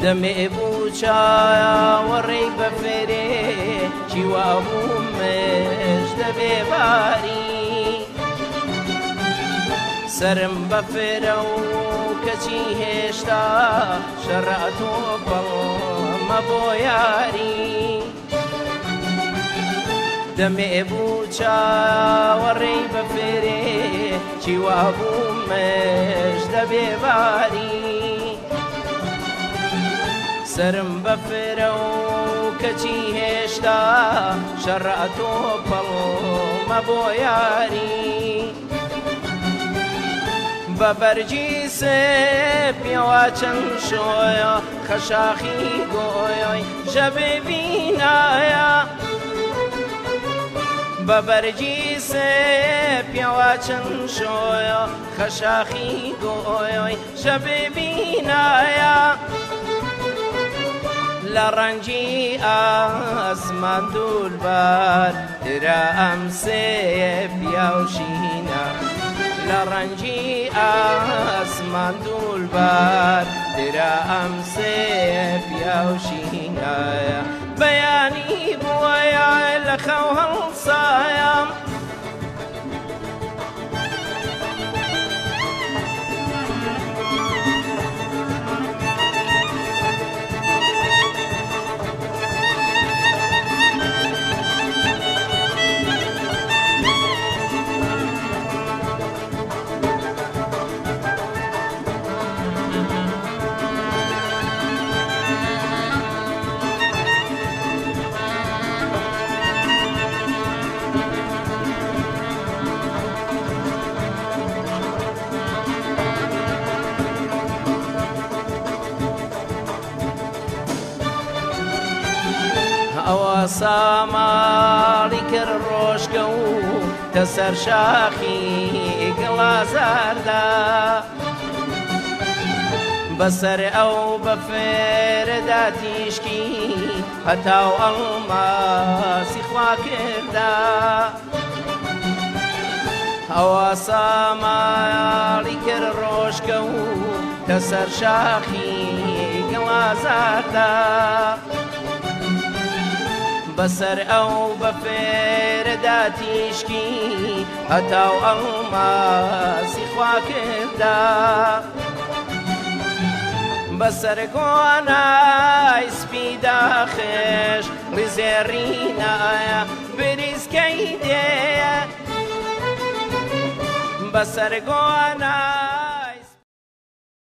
دەمێ بوو چاوەڕێی بە فێرێ چیوا بوومش دەبێ باری سرم بە فێرە و کەچی هێشتا شەڕاتۆ بەڵمە بۆ یاری دەمێ بوو چاوەڕێی بە فێرێ چیوا بوومش دەبێ باری سرم بە فێرە و کەچی هێشتا شەڕاتۆ بەڵمە بۆ یاری بە بەرجی سێپیەوە چەند شۆیە خەشاخی گۆیۆی ژەبێ بینایە بە بەرجی سێپیەوە چەند شۆیە خەشاخی گۆیۆی ژەبێ بینایە لە ڕەنگی ئاسمان دوولبار درا ئەم سێپیا و شینە لە ڕەنگی ئاسمان دوولبار درا ئەم سێپیا و شینایە بەیانی بووەیە لە خەو هەڵسایە ئەوە ساماڵی کرد ڕۆژگە و دەسەر شاخی گڵازاردا بەسەر ئەو بە فێرەدا تیشکی هەتاو ئەڵماسی خوا کردا ئەوە ساماڵی کرد ڕۆژگە و دەسەر شاخی گڵازاردا بەسەر ئەو بە فێرەدا تیشکی هەتاو ئەڵماسی خوا کردا بەسەر گۆنای سپیدا خێش ڕیزێڕینایە بریسکەی دێ بەسەر گۆنای